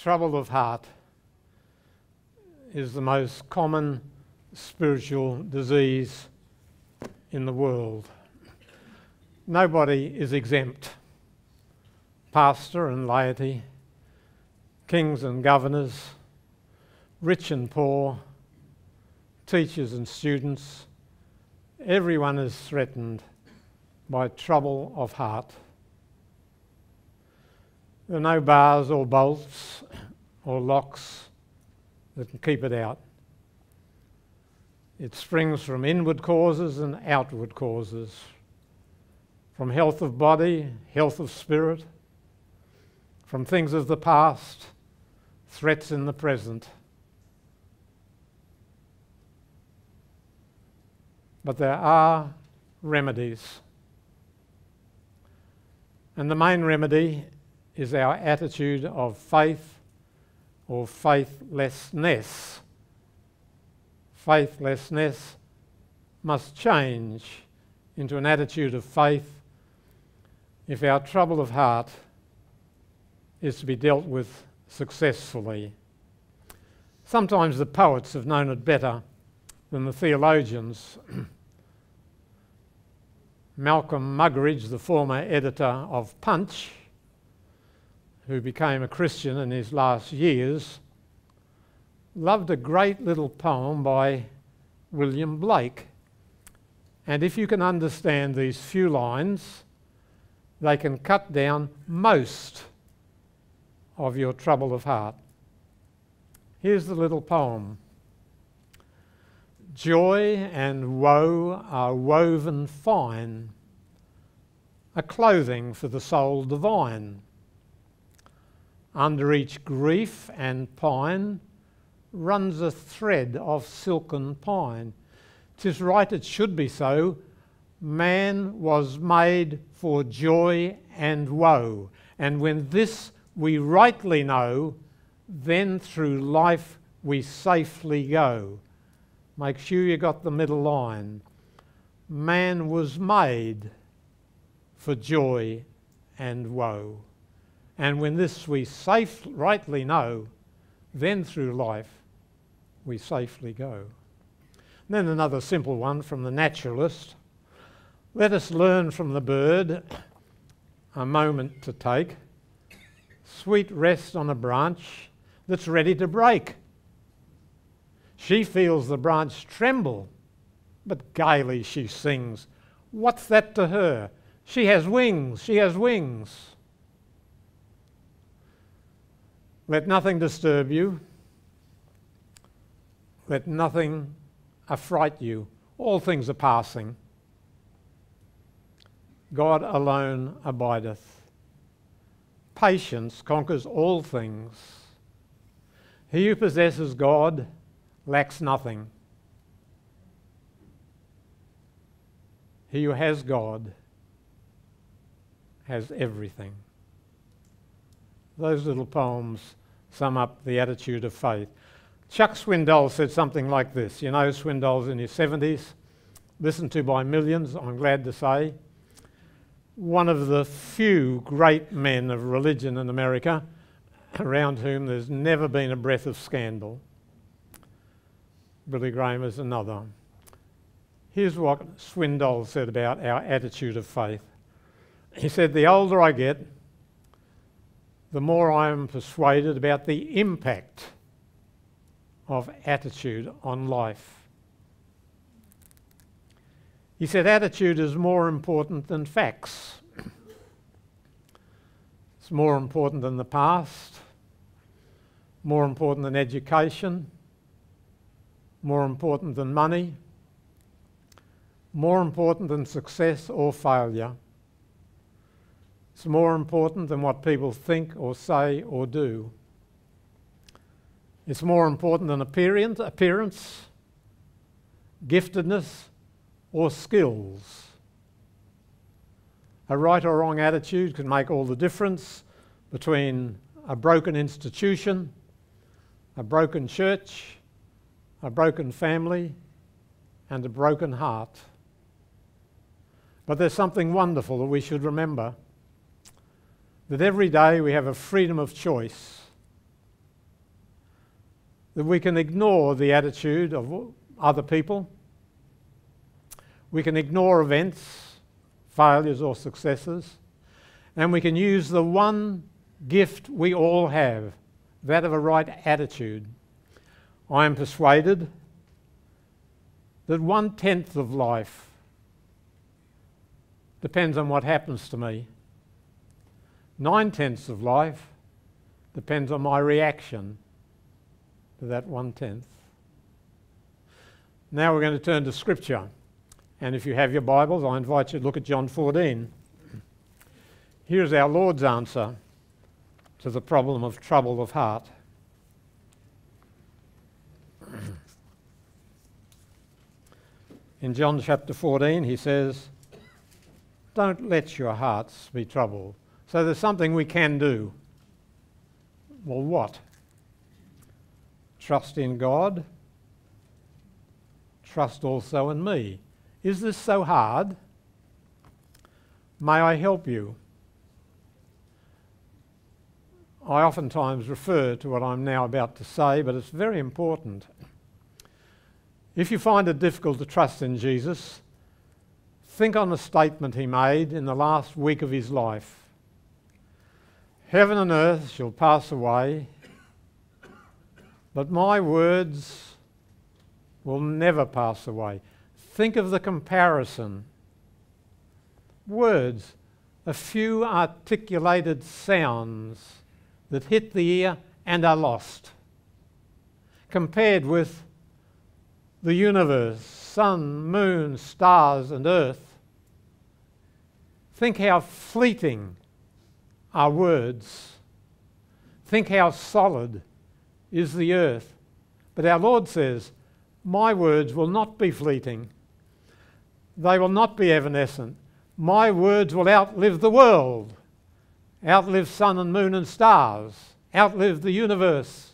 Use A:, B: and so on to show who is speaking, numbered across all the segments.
A: trouble of heart is the most common spiritual disease in the world. Nobody is exempt. Pastor and laity, kings and governors, rich and poor, teachers and students, everyone is threatened by trouble of heart. There are no bars or bolts or locks that can keep it out. It springs from inward causes and outward causes, from health of body, health of spirit, from things of the past, threats in the present. But there are remedies. And the main remedy is our attitude of faith or faithlessness. Faithlessness must change into an attitude of faith if our trouble of heart is to be dealt with successfully. Sometimes the poets have known it better than the theologians. Malcolm Muggeridge, the former editor of Punch, who became a Christian in his last years, loved a great little poem by William Blake. And if you can understand these few lines, they can cut down most of your trouble of heart. Here's the little poem. Joy and woe are woven fine, a clothing for the soul divine. Under each grief and pine runs a thread of silken pine. 'Tis right it should be so. Man was made for joy and woe, and when this we rightly know, then through life we safely go. Make sure you got the middle line. Man was made for joy and woe, and when this we rightly know, then through life we safely go. And then another simple one from the naturalist. Let us learn from the bird a moment to take, sweet rest on a branch that's ready to break. She feels the branch tremble, but gaily she sings. What's that to her? She has wings, she has wings. Let nothing disturb you. Let nothing affright you. All things are passing. God alone abideth. Patience conquers all things. He who possesses God lacks nothing. He who has God has everything. Those little poems sum up the attitude of faith. Chuck Swindoll said something like this. You know, Swindoll's in his 70s, listened to by millions, I'm glad to say. One of the few great men of religion in America around whom there's never been a breath of scandal. Billy Graham is another. Here's what Swindoll said about our attitude of faith. He said, the older I get, the more I am persuaded about the impact of attitude on life. He said, attitude is more important than facts. It's more important than the past, more important than education, more important than money, more important than success or failure. It's more important than what people think or say or do. It's more important than appearance, giftedness, or skills. A right or wrong attitude can make all the difference between a broken institution, a broken church, a broken family, and a broken heart. But there's something wonderful that we should remember, that every day we have a freedom of choice that we can ignore the attitude of other people. We can ignore events, failures or successes, and we can use the one gift we all have, that of a right attitude. I am persuaded that 1/10 of life depends on what happens to me. 9/10 of life depends on my reaction to that 1/10. Now we're going to turn to Scripture. And if you have your Bibles, I invite you to look at John 14. Here's our Lord's answer to the problem of trouble of heart. In John chapter 14, he says, don't let your hearts be troubled. So there's something we can do. Well, what? Trust in God. Trust also in me. Is this so hard? May I help you? I oftentimes refer to what I'm now about to say, but it's very important. If you find it difficult to trust in Jesus, think on a statement he made in the last week of his life. Heaven and earth shall pass away, but my words will never pass away. Think of the comparison. Words, a few articulated sounds that hit the ear and are lost, compared with the universe, sun, moon, stars and earth. Think how fleeting are words. Think how solid is the earth. But our Lord says, my words will not be fleeting. They will not be evanescent. My words will outlive the world, outlive sun and moon and stars, outlive the universe.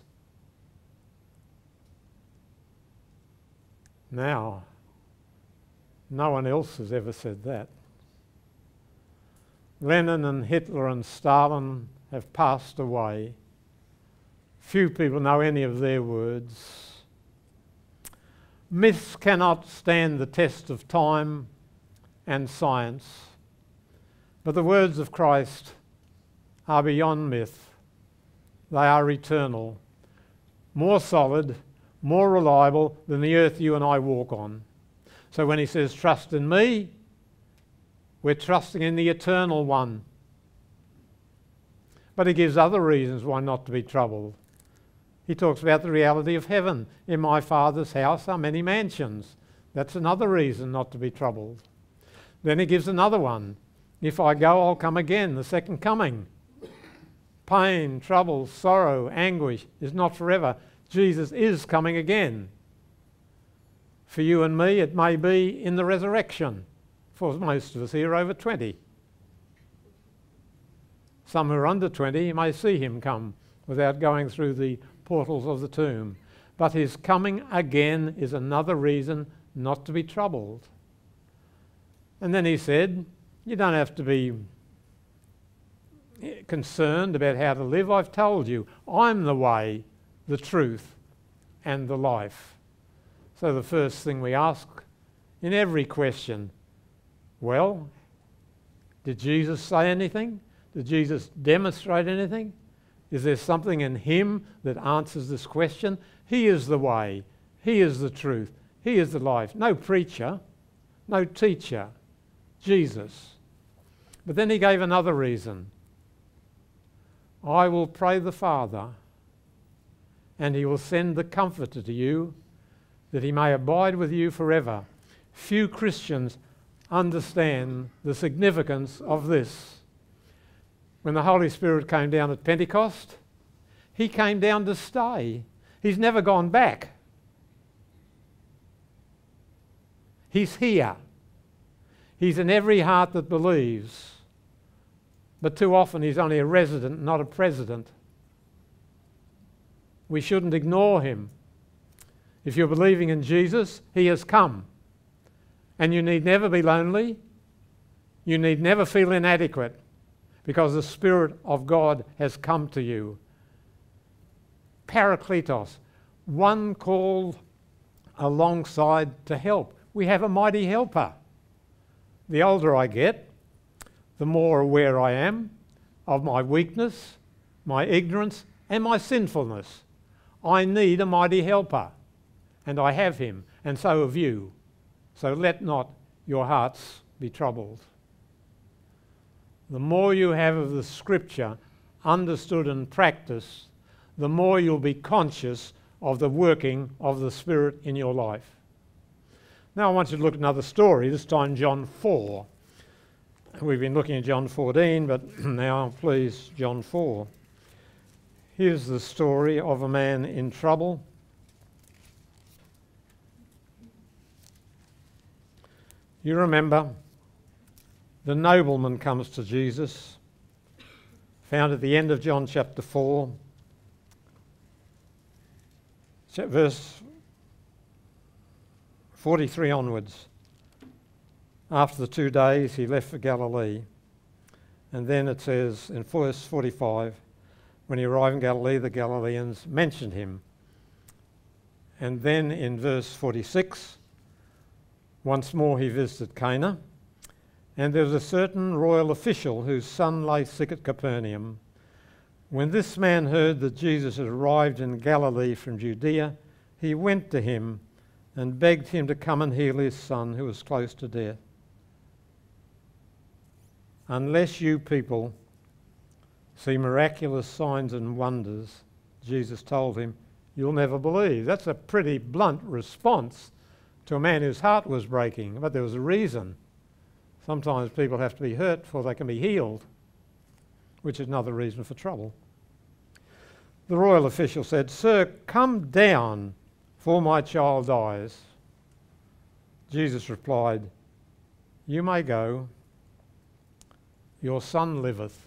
A: Now, no one else has ever said that. Lenin and Hitler and Stalin have passed away. Few people know any of their words. Myths cannot stand the test of time and science, but the words of Christ are beyond myth. They are eternal, more solid, more reliable than the earth you and I walk on. So when he says, trust in me, we're trusting in the eternal one. But he gives other reasons why not to be troubled. He talks about the reality of heaven. In my Father's house are many mansions. That's another reason not to be troubled. Then he gives another one. If I go, I'll come again, the second coming. Pain, trouble, sorrow, anguish is not forever. Jesus is coming again. For you and me, it may be in the resurrection. For most of us here over 20. Some who are under 20 may see him come without going through the portals of the tomb. But his coming again is another reason not to be troubled. And then he said, you don't have to be concerned about how to live. I've told you, I'm the way, the truth, and the life. So the first thing we ask in every question, well, did Jesus say anything? Did Jesus demonstrate anything? Is there something in him that answers this question? He is the way. He is the truth. He is the life. No preacher, no teacher, Jesus. But then he gave another reason. I will pray the Father, and he will send the Comforter to you, that he may abide with you forever. Few Christians understand the significance of this. When the Holy Spirit came down at Pentecost, he came down to stay. He's never gone back. He's here. He's in every heart that believes. But too often he's only a resident, not a president. We shouldn't ignore him. If you're believing in Jesus, he has come. And you need never be lonely. You need never feel inadequate, because the Spirit of God has come to you. Parakletos, one called alongside to help. We have a mighty helper. The older I get, the more aware I am of my weakness, my ignorance, and my sinfulness. I need a mighty helper, and I have him, and so have you. So let not your hearts be troubled. The more you have of the Scripture understood and practiced, the more you'll be conscious of the working of the Spirit in your life. Now I want you to look at another story, this time John 4. We've been looking at John 14, but now please John 4. Here's the story of a man in trouble. You remember, the nobleman comes to Jesus, found at the end of John chapter 4, verse 43 onwards. After the 2 days, he left for Galilee. And then it says in verse 45, when he arrived in Galilee, the Galileans mentioned him. And then in verse 46, once more he visited Cana, and there was a certain royal official whose son lay sick at Capernaum. When this man heard that Jesus had arrived in Galilee from Judea, he went to him and begged him to come and heal his son who was close to death. Unless you people see miraculous signs and wonders, Jesus told him, you'll never believe. That's a pretty blunt response to a man whose heart was breaking, but there was a reason. Sometimes people have to be hurt before they can be healed, which is another reason for trouble. The royal official said, Sir, come down, for my child dies. Jesus replied, you may go. Your son liveth.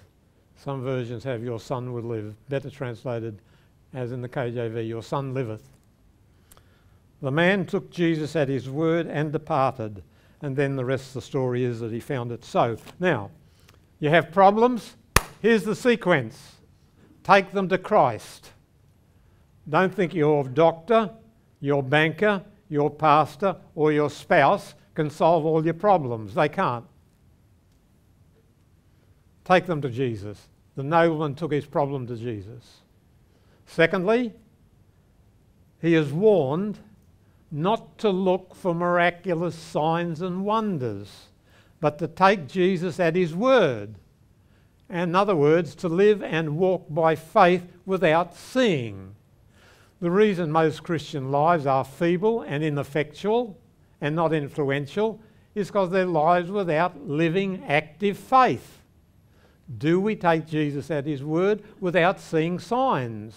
A: Some versions have your son will live. Better translated as in the KJV, your son liveth. The man took Jesus at his word and departed. And then the rest of the story is that he found it so. Now, you have problems. Here's the sequence. Take them to Christ. Don't think your doctor, your banker, your pastor, or your spouse can solve all your problems. They can't. Take them to Jesus. The nobleman took his problem to Jesus. Secondly, he is warned not to look for miraculous signs and wonders, but to take Jesus at his word. In other words, to live and walk by faith without seeing. The reason most Christian lives are feeble and ineffectual and not influential is because their lives without living active faith. Do we take Jesus at his word without seeing signs?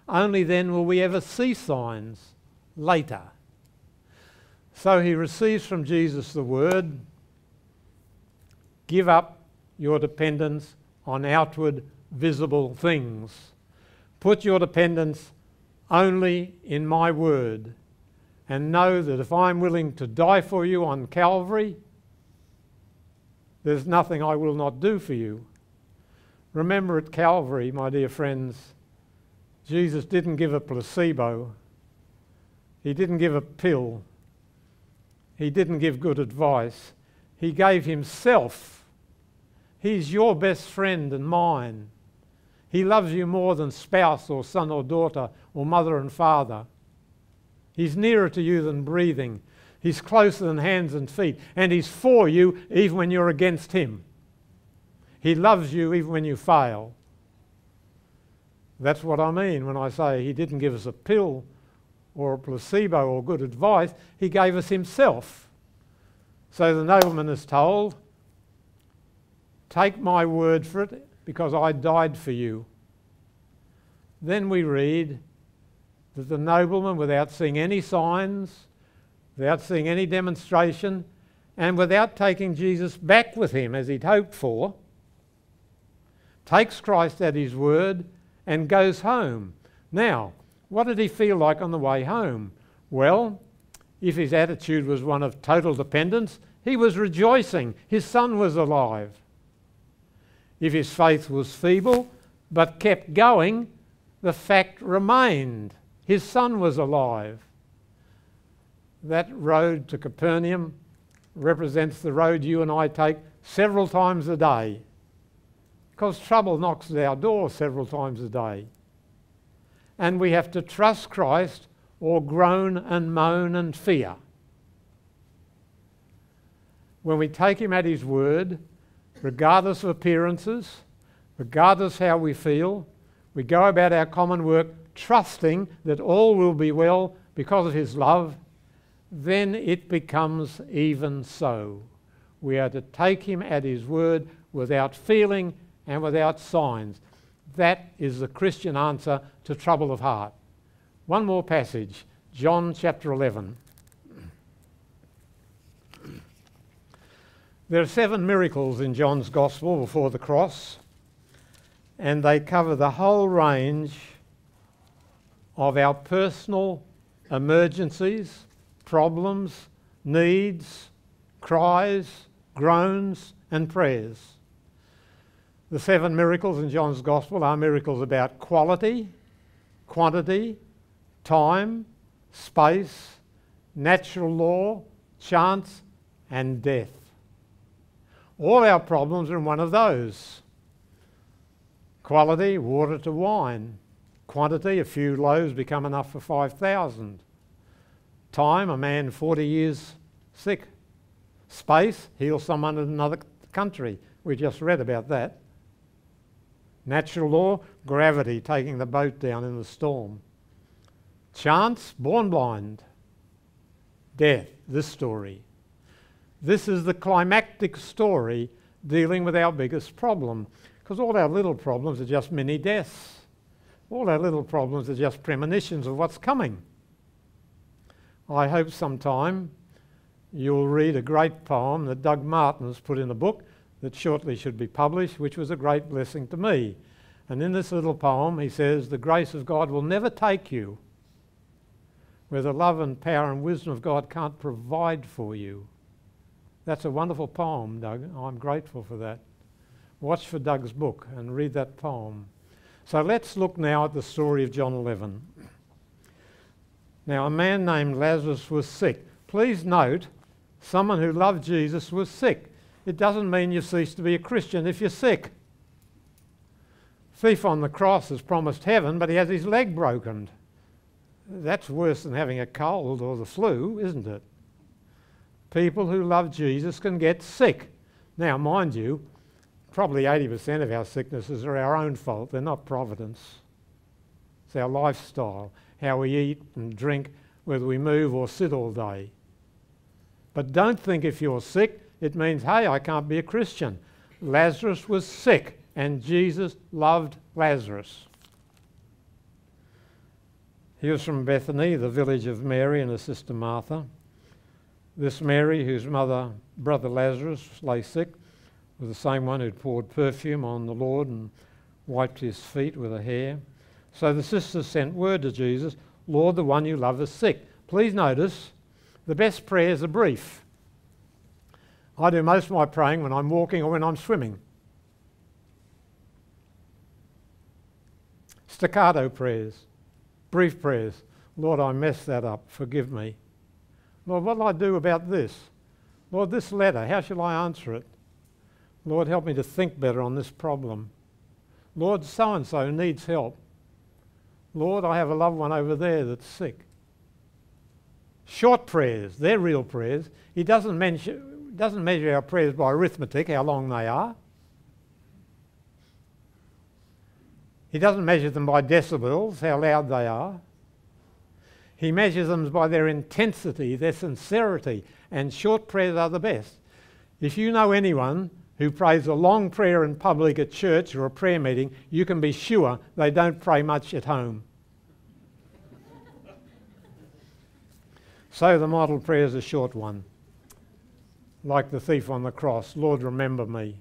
A: Only then will we ever see signs later. So he receives from Jesus the word, give up your dependence on outward visible things. Put your dependence only in my word, and know that if I'm willing to die for you on Calvary, there's nothing I will not do for you. Remember, at Calvary, my dear friends, Jesus didn't give a placebo. He didn't give a pill. He didn't give good advice. He gave himself. He's your best friend and mine. He loves you more than spouse or son or daughter or mother and father. He's nearer to you than breathing. He's closer than hands and feet. And he's for you even when you're against him. He loves you even when you fail. That's what I mean when I say he didn't give us a pill or a placebo or good advice. He gave us himself. So the nobleman is told, take my word for it because I died for you. Then we read that the nobleman, without seeing any signs, without seeing any demonstration, and without taking Jesus back with him as he'd hoped for, takes Christ at his word and goes home. Now, what did he feel like on the way home? Well, if his attitude was one of total dependence, he was rejoicing. His son was alive. If his faith was feeble but kept going, the fact remained. His son was alive. That road to Capernaum represents the road you and I take several times a day, because trouble knocks at our door several times a day. And we have to trust Christ or groan and moan and fear. When we take him at his word, regardless of appearances, regardless how we feel, we go about our common work trusting that all will be well because of his love, then it becomes even so. We are to take him at his word without feeling and without signs. That is the Christian answer to trouble of heart. One more passage, John chapter 11. There are 7 miracles in John's Gospel before the cross, and they cover the whole range of our personal emergencies, problems, needs, cries, groans, and prayers. The 7 miracles in John's Gospel are miracles about quality, quantity, time, space, natural law, chance, and death. All our problems are in one of those. Quality, water to wine. Quantity, a few loaves become enough for 5,000. Time, a man 40 years sick. Space, heal someone in another country. We just read about that. Natural law, gravity, taking the boat down in the storm. Chance, born blind. Death, this story. This is the climactic story dealing with our biggest problem, because all our little problems are just mini deaths. All our little problems are just premonitions of what's coming. I hope sometime you'll read a great poem that Doug Martin has put in a book that shortly should be published, which was a great blessing to me. And in this little poem he says, the grace of God will never take you where the love and power and wisdom of God can't provide for you. That's a wonderful poem, Doug. I'm grateful for that. Watch for Doug's book and read that poem. So let's look now at the story of John 11. Now, a man named Lazarus was sick. Please note, someone who loved Jesus was sick. It doesn't mean you cease to be a Christian if you're sick. Thief on the cross has promised heaven, but he has his leg broken. That's worse than having a cold or the flu, isn't it? People who love Jesus can get sick. Now, mind you, probably 80% of our sicknesses are our own fault. They're not providence. It's our lifestyle, how we eat and drink, whether we move or sit all day. But don't think if you're sick, it means, hey, I can't be a Christian. Lazarus was sick, and Jesus loved Lazarus. He was from Bethany, the village of Mary and her sister Martha. This Mary, whose brother Lazarus lay sick, was the same one who'd poured perfume on the Lord and wiped his feet with her hair. So the sisters sent word to Jesus, Lord, the one you love is sick. Please notice, the best prayers are brief. I do most of my praying when I'm walking or when I'm swimming. Staccato prayers, brief prayers. Lord, I messed that up, forgive me. Lord, what will I do about this? Lord, this letter, how shall I answer it? Lord, help me to think better on this problem. Lord, so-and-so needs help. Lord, I have a loved one over there that's sick. Short prayers, they're real prayers. He doesn't measure our prayers by arithmetic, how long they are. He doesn't measure them by decibels, how loud they are. He measures them by their intensity, their sincerity, and short prayers are the best. If you know anyone who prays a long prayer in public at church or a prayer meeting, you can be sure they don't pray much at home. So the model prayer is a short one. Like the thief on the cross, Lord, remember me.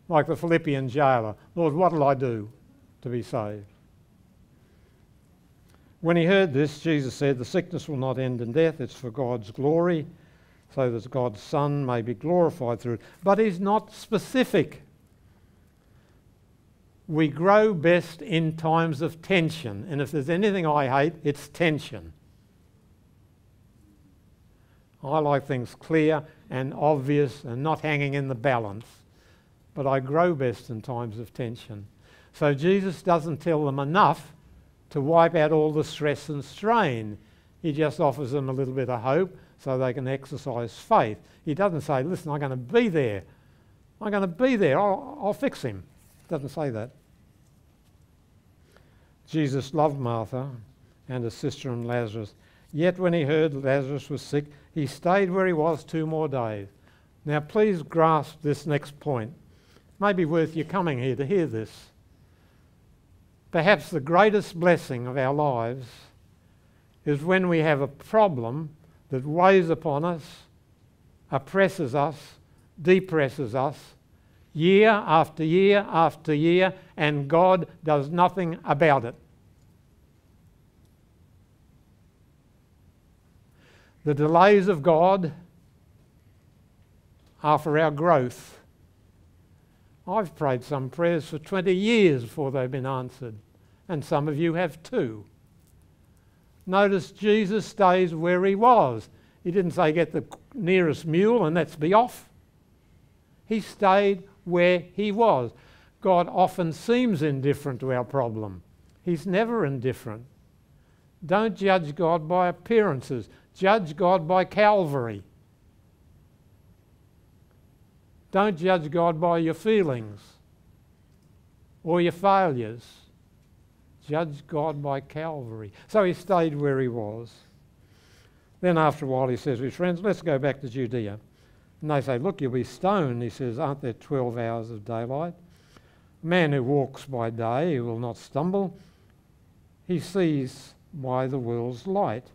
A: Like the Philippian jailer, Lord, what'll I do to be saved? When he heard this, Jesus said, the sickness will not end in death, it's for God's glory, so that God's Son may be glorified through it. But he's not specific. We grow best in times of tension, and if there's anything I hate, it's tension. I like things clear and obvious and not hanging in the balance, but I grow best in times of tension. So Jesus doesn't tell them enough to wipe out all the stress and strain. He just offers them a little bit of hope so they can exercise faith. He doesn't say, listen, I'm going to be there. I'm going to be there. I'll fix him. Doesn't say that. Jesus loved Martha and her sister and Lazarus. Yet when he heard Lazarus was sick, he stayed where he was 2 more days. Now please grasp this next point. It may be worth you coming here to hear this. Perhaps the greatest blessing of our lives is when we have a problem that weighs upon us, oppresses us, depresses us, year after year after year, and God does nothing about it. The delays of God are for our growth. I've prayed some prayers for 20 years before they've been answered, and some of you have too. Notice Jesus stays where he was. He didn't say get the nearest mule and let's be off. He stayed where he was. God often seems indifferent to our problem. He's never indifferent. Don't judge God by appearances. Judge God by Calvary. Don't judge God by your feelings or your failures. Judge God by Calvary. So he stayed where he was. Then after a while he says to his friends, let's go back to Judea. And they say, look, you'll be stoned. He says, aren't there 12 hours of daylight? A man who walks by day, he will not stumble. He sees by the world's light.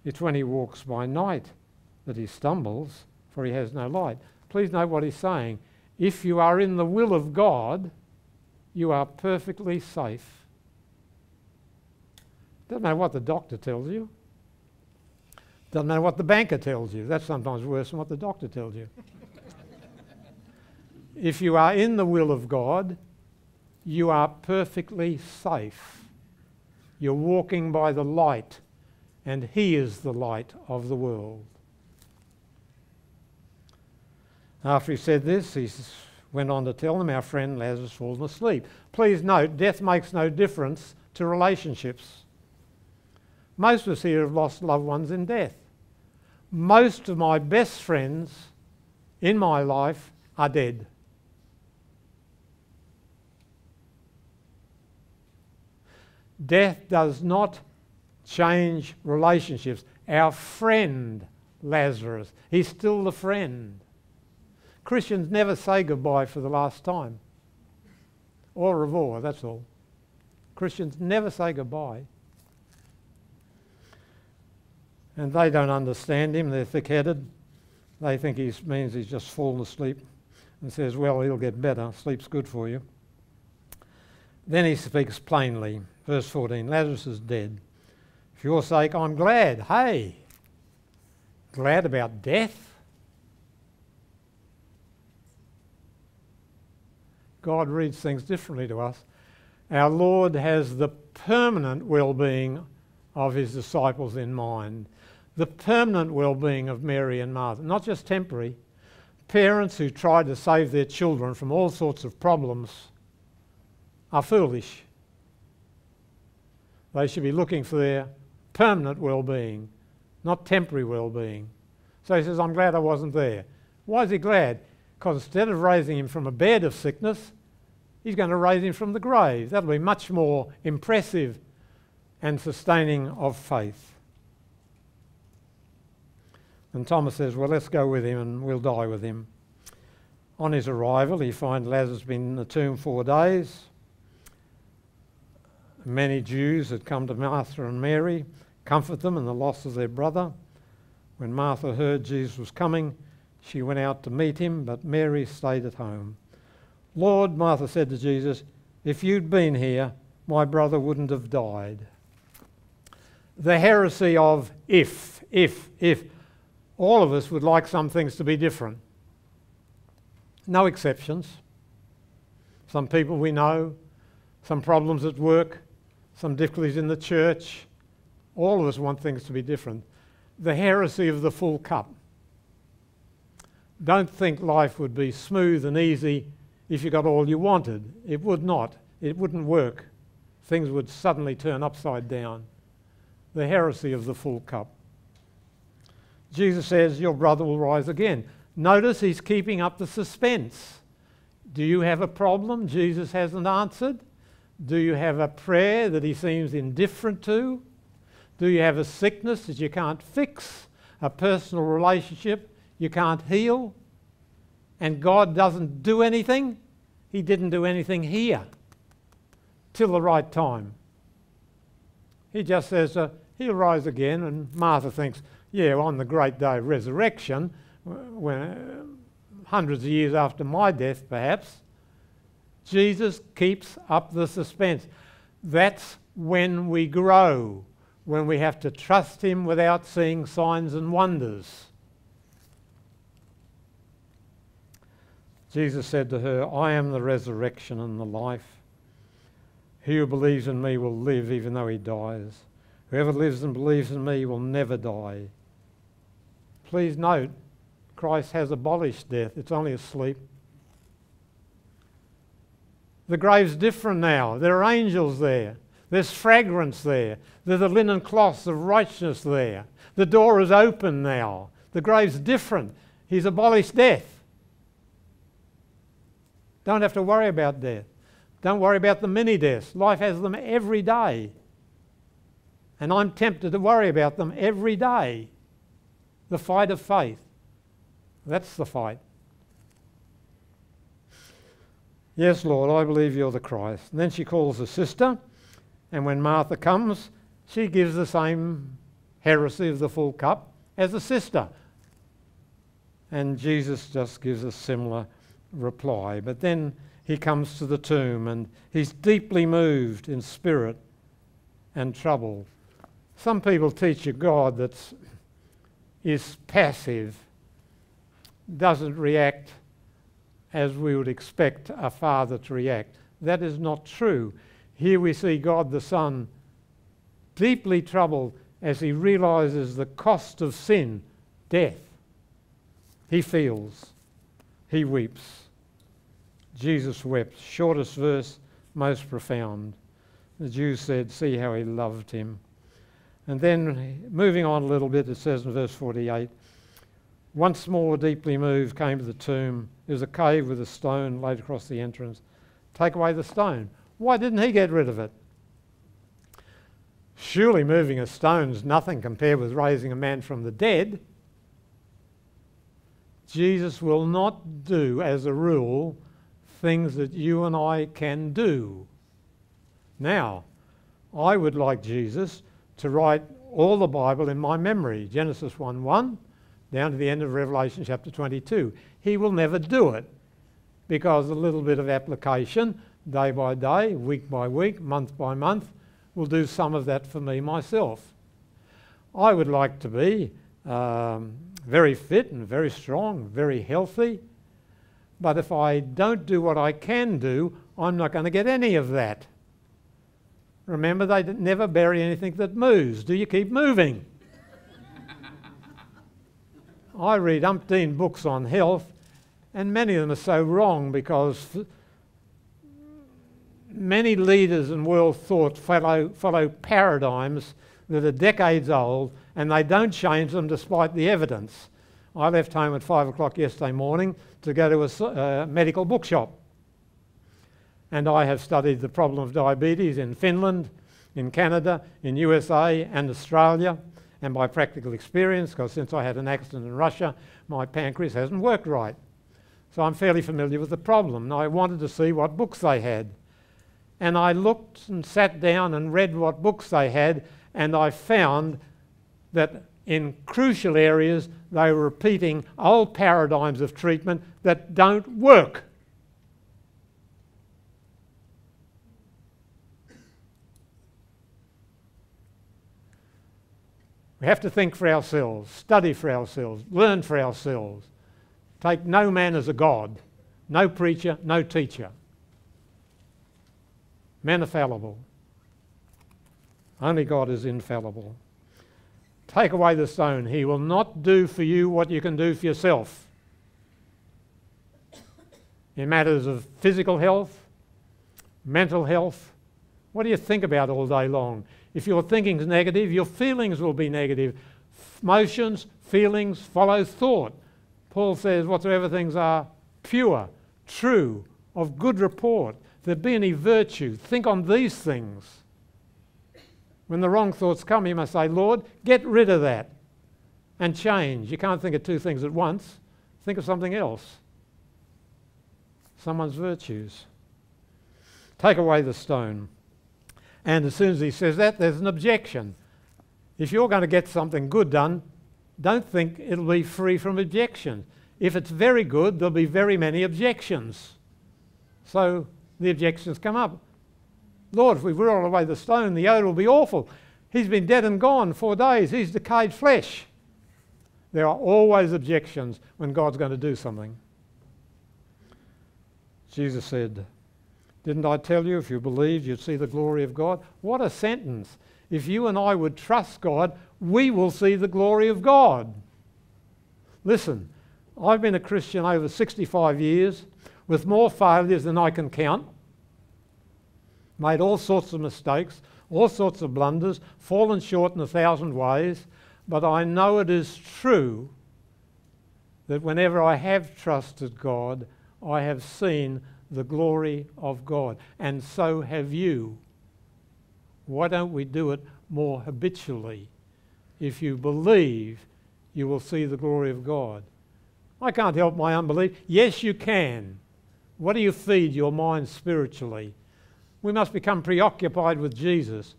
A: It's when he walks by night that he stumbles, for he has no light. Please note what he's saying. If you are in the will of God, you are perfectly safe. Doesn't matter what the doctor tells you. Doesn't matter what the banker tells you. That's sometimes worse than what the doctor tells you. If you are in the will of God, you are perfectly safe. You're walking by the light, and he is the light of the world. After he said this, he went on to tell them, our friend Lazarus has fallen asleep. Please note, death makes no difference to relationships. Most of us here have lost loved ones in death. Most of my best friends in my life are dead. Death does not change relationships. Our friend Lazarus, he's still the friend. Christians never say goodbye for the last time. Au revoir, that's all. Christians never say goodbye. And they don't understand him, they're thick-headed. They think he means he's just fallen asleep and says, well, he'll get better, sleep's good for you. Then he speaks plainly. Verse 14, Lazarus is dead. For your sake, I'm glad. Hey, glad about death? God reads things differently to us. Our Lord has the permanent well-being of his disciples in mind. The permanent well-being of Mary and Martha, not just temporary. Parents who try to save their children from all sorts of problems are foolish. They should be looking for their permanent well-being, not temporary well-being. So he says, I'm glad I wasn't there. Why is he glad? Because instead of raising him from a bed of sickness, he's going to raise him from the grave. That'll be much more impressive and sustaining of faith. And Thomas says, well, let's go with him and we'll die with him. On his arrival, he finds Lazarus been in the tomb 4 days. Many Jews had come to Martha and Mary, comfort them in the loss of their brother. When Martha heard Jesus was coming, she went out to meet him, but Mary stayed at home. Lord, Martha said to Jesus, if you'd been here, my brother wouldn't have died. The heresy of if. All of us would like some things to be different. No exceptions. some people we know, some problems at work, some difficulties in the church. All of us want things to be different. The heresy of the full cup. Don't think life would be smooth and easy if you got all you wanted. It would not. It wouldn't work. Things would suddenly turn upside down. The heresy of the full cup. Jesus says, your brother will rise again. Notice he's keeping up the suspense. Do you have a problem Jesus hasn't answered? Do you have a prayer that he seems indifferent to? Do you have a sickness that you can't fix? A personal relationship you can't heal? And God doesn't do anything? He didn't do anything here till the right time. He just says, he'll rise again, and Martha thinks, yeah, on the great day of resurrection, when hundreds of years after my death perhaps. Jesus keeps up the suspense. That's when we grow, when we have to trust him without seeing signs and wonders. Jesus said to her, I am the resurrection and the life. He who believes in me will live even though he dies. Whoever lives and believes in me will never die. Please note, Christ has abolished death. It's only asleep. The grave's different now. There are angels there. There's fragrance there. There's the linen cloths of righteousness there. The door is open now. The grave's different. He's abolished death. Don't have to worry about death. Don't worry about the mini deaths. Life has them every day. And I'm tempted to worry about them every day. The fight of faith. That's the fight. Yes, Lord, I believe you're the Christ. And then she calls her sister, and when Martha comes, she gives the same heresy of the full cup as the sister. And Jesus just gives a similar reply. But then he comes to the tomb, and he's deeply moved in spirit and troubled. Some people teach a God that is passive, doesn't react as we would expect a father to react. That is not true. Here we see God the Son deeply troubled as he realizes the cost of sin, death. He feels, he weeps. Jesus wept. Shortest verse, most profound. The Jews said, see how he loved him. And then, moving on a little bit, it says in verse 48, once more deeply moved, came to the tomb. There was a cave with a stone laid across the entrance. Take away the stone. Why didn't he get rid of it? Surely moving a stone is nothing compared with raising a man from the dead. Jesus will not do, as a rule, things that you and I can do. Now, I would like Jesus to write all the Bible in my memory, Genesis 1:1, down to the end of Revelation chapter 22. He will never do it because a little bit of application, day by day, week by week, month by month, will do some of that for me myself. I would like to be very fit and very strong, very healthy, but if I don't do what I can do, I'm not going to get any of that. Remember, they never bury anything that moves. Do you keep moving? I read umpteen books on health, and many of them are so wrong because many leaders in world thought follow paradigms that are decades old, and they don't change them despite the evidence. I left home at 5 o'clock yesterday morning to go to a medical bookshop. And I have studied the problem of diabetes in Finland, in Canada, in USA and Australia, and by practical experience, because since I had an accident in Russia, my pancreas hasn't worked right. So I'm fairly familiar with the problem. And I wanted to see what books they had. And I looked and sat down and read what books they had, and I found that in crucial areas they were repeating old paradigms of treatment that don't work. We have to think for ourselves, study for ourselves, learn for ourselves. Take no man as a god, no preacher, no teacher. Men are fallible. Only God is infallible. Take away the stone. He will not do for you what you can do for yourself. In matters of physical health, mental health, what do you think about all day long? If your thinking's negative, your feelings will be negative. Motions, feelings follow thought. Paul says, whatsoever things are pure, true, of good report, if there be any virtue, think on these things. When the wrong thoughts come, you must say, Lord, get rid of that and change. You can't think of two things at once. Think of something else. Someone's virtues. Take away the stone. And as soon as he says that, there's an objection. If you're going to get something good done, don't think it'll be free from objections. If it's very good, there'll be very many objections. So the objections come up. Lord, if we roll away the stone, the odour will be awful. He's been dead and gone 4 days. He's decayed flesh. There are always objections when God's going to do something. Jesus said, didn't I tell you if you believed you'd see the glory of God? What a sentence. If you and I would trust God, we will see the glory of God. Listen, I've been a Christian over 65 years with more failures than I can count. Made all sorts of mistakes, all sorts of blunders, fallen short in 1,000 ways, but I know it is true that whenever I have trusted God, I have seen the glory of God, and so have you. Why don't we do it more habitually? If you believe, you will see the glory of God. I can't help my unbelief. Yes, you can. What do you feed your mind spiritually? We must become preoccupied with Jesus.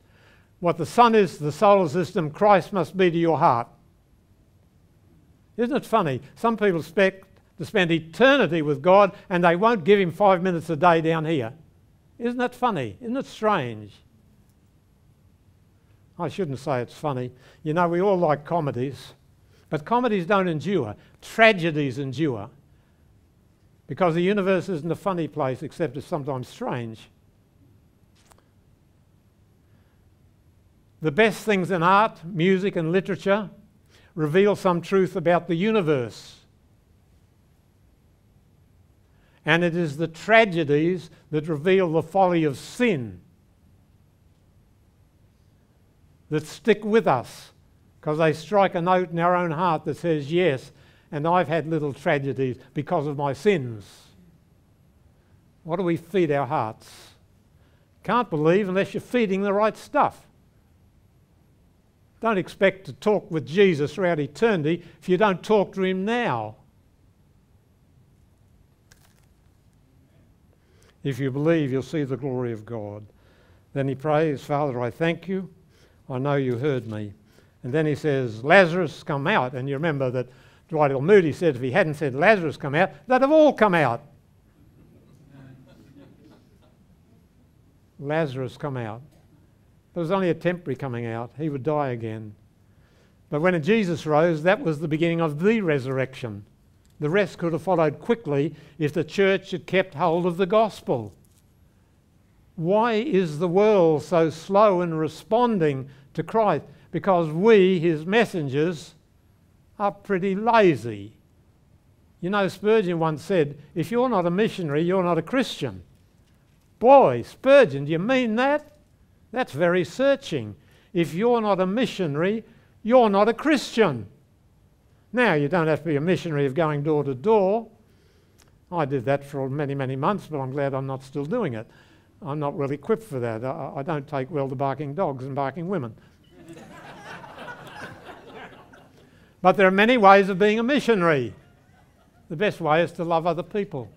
A: What the sun is to the solar system, Christ must be to your heart. Isn't it funny? Some people expect to spend eternity with God and they won't give him 5 minutes a day down here. Isn't that funny? Isn't it strange? I shouldn't say it's funny. You know, we all like comedies, but comedies don't endure. Tragedies endure. Because the universe isn't a funny place, except it's sometimes strange. The best things in art, music and literature reveal some truth about the universe. And it is the tragedies that reveal the folly of sin that stick with us, because they strike a note in our own heart that says, yes, and I've had little tragedies because of my sins. What do we feed our hearts? Can't believe unless you're feeding the right stuff. Don't expect to talk with Jesus throughout eternity if you don't talk to him now. If you believe, you'll see the glory of God. Then he prays, Father, I thank you. I know you heard me. And then he says, Lazarus, come out. And you remember that Dwight L. Moody said if he hadn't said Lazarus, come out, they'd have all come out. Lazarus, come out. There was only a temporary coming out. He would die again. But when Jesus rose, that was the beginning of the resurrection. The rest could have followed quickly if the church had kept hold of the gospel. Why is the world so slow in responding to Christ? Because we, his messengers, are pretty lazy. You know, Spurgeon once said, if you're not a missionary, you're not a Christian. Boy, Spurgeon, do you mean that? That's very searching. If you're not a missionary, you're not a Christian. Now, you don't have to be a missionary of going door to door. I did that for many, many months, but I'm glad I'm not still doing it. I'm not well equipped for that. I don't take well to barking dogs and barking women. But there are many ways of being a missionary. The best way is to love other people.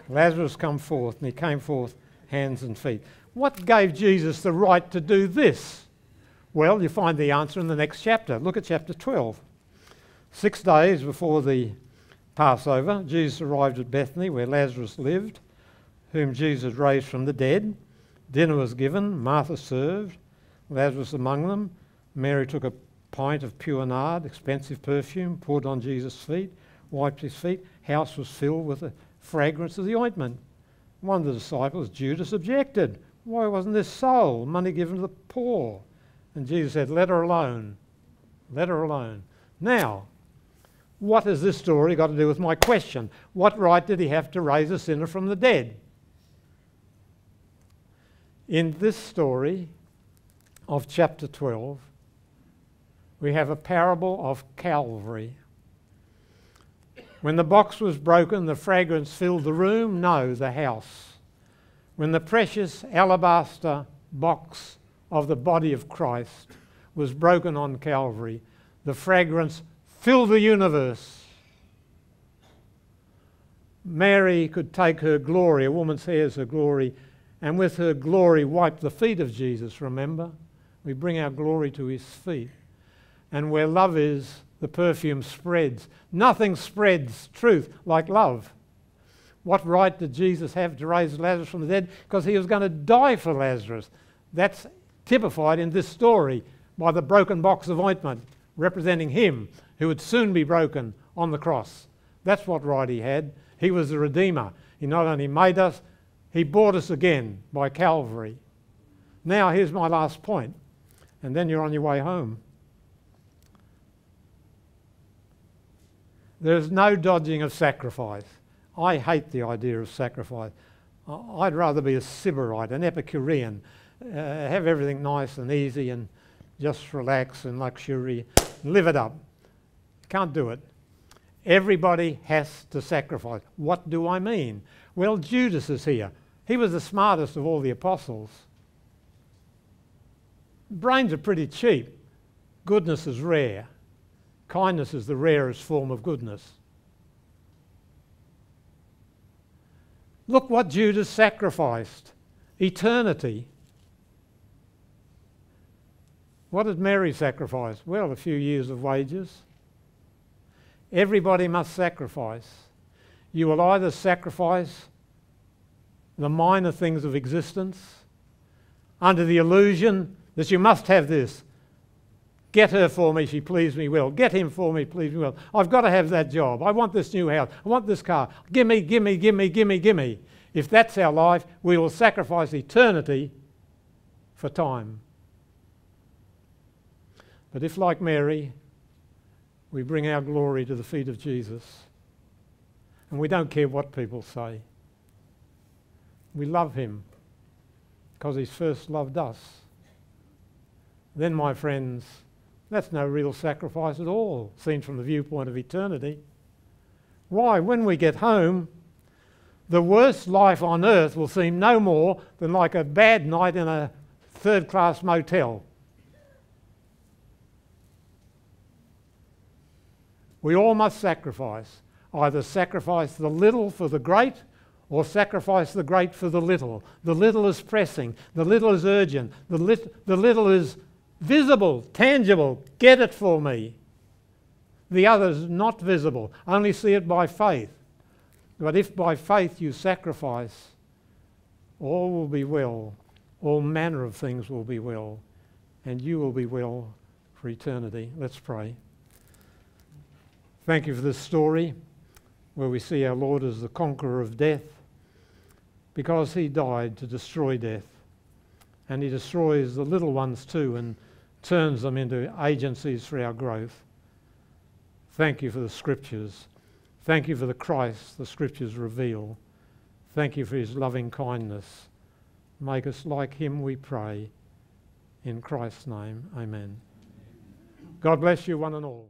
A: Lazarus come forth, and he came forth hands and feet. What gave Jesus the right to do this? Well, you find the answer in the next chapter. Look at chapter 12. 6 days before the Passover, Jesus arrived at Bethany, where Lazarus lived, whom Jesus raised from the dead. Dinner was given, Martha served, Lazarus among them. Mary took a pint of pure nard, expensive perfume, poured on Jesus' feet, wiped his feet, house was filled with the fragrance of the ointment. One of the disciples, Judas, objected. Why wasn't this sold? Money given to the poor. And Jesus said, let her alone. Let her alone. Now, what has this story got to do with my question? What right did he have to raise a sinner from the dead? In this story of chapter 12, we have a parable of Calvary. When the box was broken, the fragrance filled the room? No, the house. When the precious alabaster box of the body of Christ was broken on Calvary, the fragrance filled the universe. Mary could take her glory, a woman's hair is her glory, and with her glory wipe the feet of Jesus, remember? We bring our glory to his feet. And where love is, the perfume spreads. Nothing spreads truth like love. What right did Jesus have to raise Lazarus from the dead? Because he was going to die for Lazarus. That's typified in this story by the broken box of ointment, representing him who would soon be broken on the cross. That's what right he had. He was the Redeemer. He not only made us, he bought us again by Calvary. Now here's my last point, and then you're on your way home. There's no dodging of sacrifice. I hate the idea of sacrifice. I'd rather be a Sybarite, an Epicurean, have everything nice and easy and just relax in luxury, live it up. Can't do it. Everybody has to sacrifice. What do I mean? Well, Judas is here. He was the smartest of all the apostles. Brains are pretty cheap. Goodness is rare. Kindness is the rarest form of goodness. Look what Judas sacrificed. Eternity. What did Mary sacrifice? Well, a few years of wages. Everybody must sacrifice. You will either sacrifice the minor things of existence under the illusion that you must have this. Get her for me, she pleased me well. Get him for me, please me well. I've got to have that job. I want this new house. I want this car. Gimme, gimme, gimme, gimme, gimme. If that's our life, we will sacrifice eternity for time. But if, like Mary, we bring our glory to the feet of Jesus, and we don't care what people say, we love him because he's first loved us, then, my friends, that's no real sacrifice at all, seen from the viewpoint of eternity. Why? When we get home, the worst life on earth will seem no more than like a bad night in a third-class motel. We all must sacrifice. Either sacrifice the little for the great, or sacrifice the great for the little. The little is pressing. The little is urgent. The little is visible, tangible. Get it for me. The other is not visible. Only see it by faith. But if by faith you sacrifice, all will be well. All manner of things will be well. And you will be well for eternity. Let's pray. Thank you for this story where we see our Lord as the conqueror of death, because he died to destroy death. And he destroys the little ones too and turns them into agencies for our growth. Thank you for the Scriptures. Thank you for the Christ the Scriptures reveal. Thank you for his loving kindness. Make us like him, we pray. In Christ's name, amen. God bless you one and all.